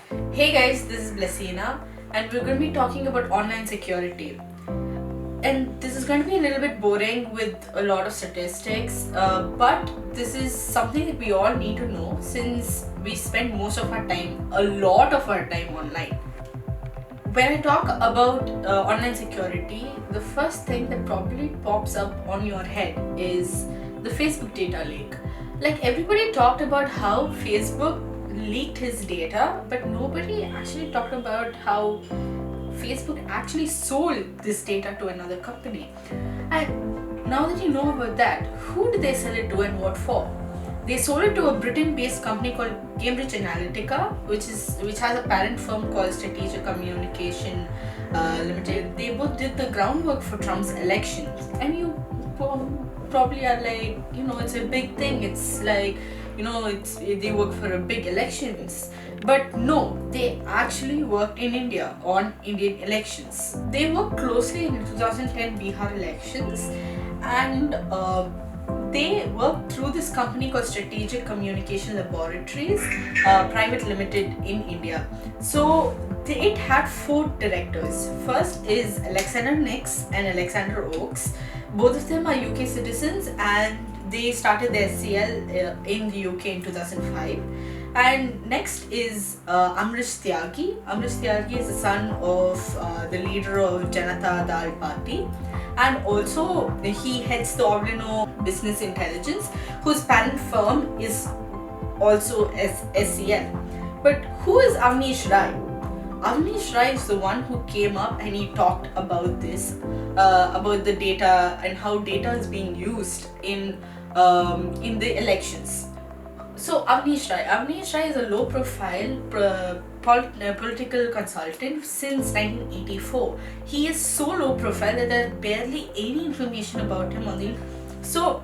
Hey guys, this is Blessina, and we're going to be talking about online security. And this is going to be a little bit boring with a lot of statistics, but this is something that we all need to know since we spend most of our time, a lot of our time online. When I talk about online security, the first thing that probably pops up on your head is the Facebook data leak. Like everybody talked about how Facebook leaked his data, but nobody actually talked about how Facebook actually sold this data to another company. And now that you know about that, who did they sell it to and what for? They sold it to a Britain-based company called Cambridge Analytica, which has a parent firm called Strategic Communication Limited. They both did the groundwork for Trump's elections, and you probably are like, it's a big thing. It's like, they work for a big elections. But no, they actually worked in India on Indian elections. They worked closely in 2010 Bihar elections, and they worked through this company called Strategic Communication Laboratories Private Limited in India. So it had four directors. First is Alexander Nix and Alexander Oakes. Both of them are UK citizens, and they started their CL in the UK in 2005. And next is Amrish Tyagi. Amrish Tyagi is the son of the leader of Janata Dal Party, and also he heads the Ovlino Business Intelligence, whose parent firm is also SCL. But who is Avnish Rai? Avnish Rai is the one who came up and he talked about this, about the data and how data is being used in the elections. So Avnish Rai is a low-profile political consultant since 1984. He is so low-profile that there is barely any information about him on the. So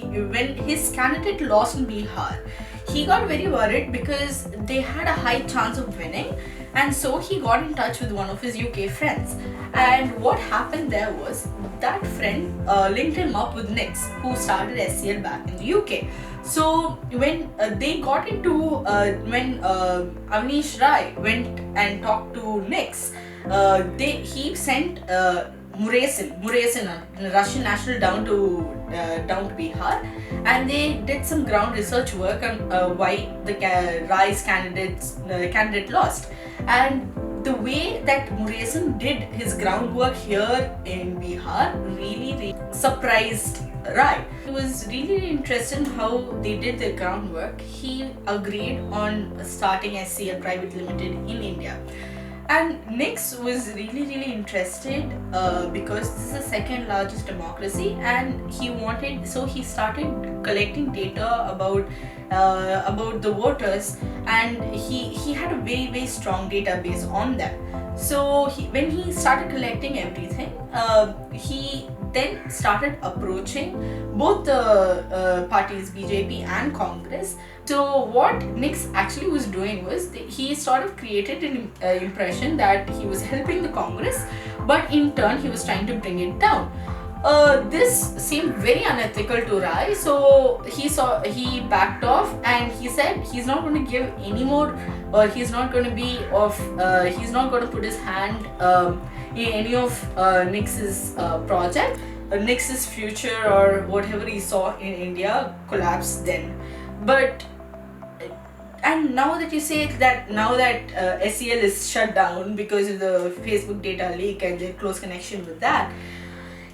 when his candidate lost in Bihar, he got very worried because they had a high chance of winning, and so he got in touch with one of his UK friends. And what happened there was that friend linked him up with Nix, who started SCL back in the UK. So when they got into when Avnish Rai went and talked to Nix, he sent Muresin, a Russian national, down to Bihar, and they did some ground research work on why the Rai's candidate lost. And the way that Muresin did his groundwork here in Bihar really surprised Rai. He was really interested in how they did their groundwork. He agreed on starting SCL Private Limited in India. And Nix was really interested because this is the second largest democracy, and he started collecting data about the voters, and he had a very strong database on that. So when he started collecting everything, he then started approaching both the parties, BJP and Congress. So what Nix actually was doing was he sort of created an impression that he was helping the Congress, but in turn he was trying to bring it down. This seemed very unethical to Rai, so he backed off, and he said he's not going to give any more, or he's not going to put his hand in any of Nix's project. Nix's future or whatever he saw in India collapsed then. But and now that you say that SCL is shut down because of the Facebook data leak and the close connection with that,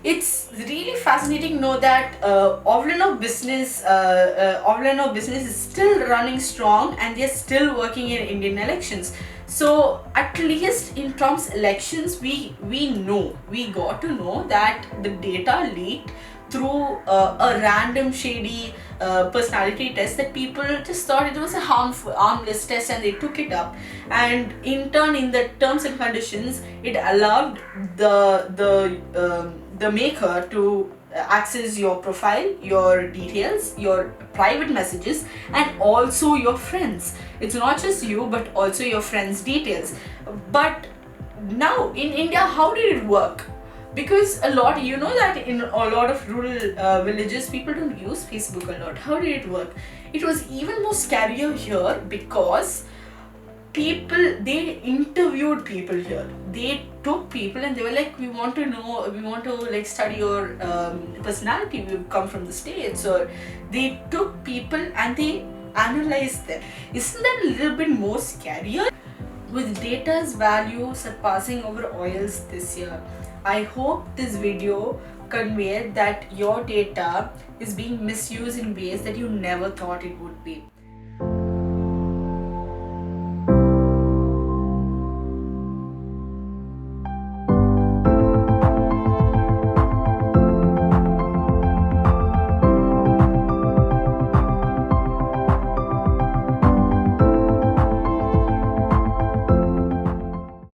it's really fascinating to know that Ovlino business is still running strong, and they're still working in Indian elections. So at least in Trump's elections, we got to know that the data leaked through a random shady personality test that people just thought it was a harmless test, and they took it up, and in turn, in the terms and conditions, it allowed the maker to access your profile, your details, your private messages, and also your friends. It's not just you, but also your friends' details. But now in India, how did it work? Because that in a lot of rural villages, people don't use Facebook a lot. How did it work? It was even more scarier here because they interviewed people here. They took people and they were like, we want to know, we want to like study your personality, we've come from the States. Or they took people and they analyzed them. Isn't that a little bit more scarier? With data's value surpassing over oils this year, I hope this video conveyed that your data is being misused in ways that you never thought it would be.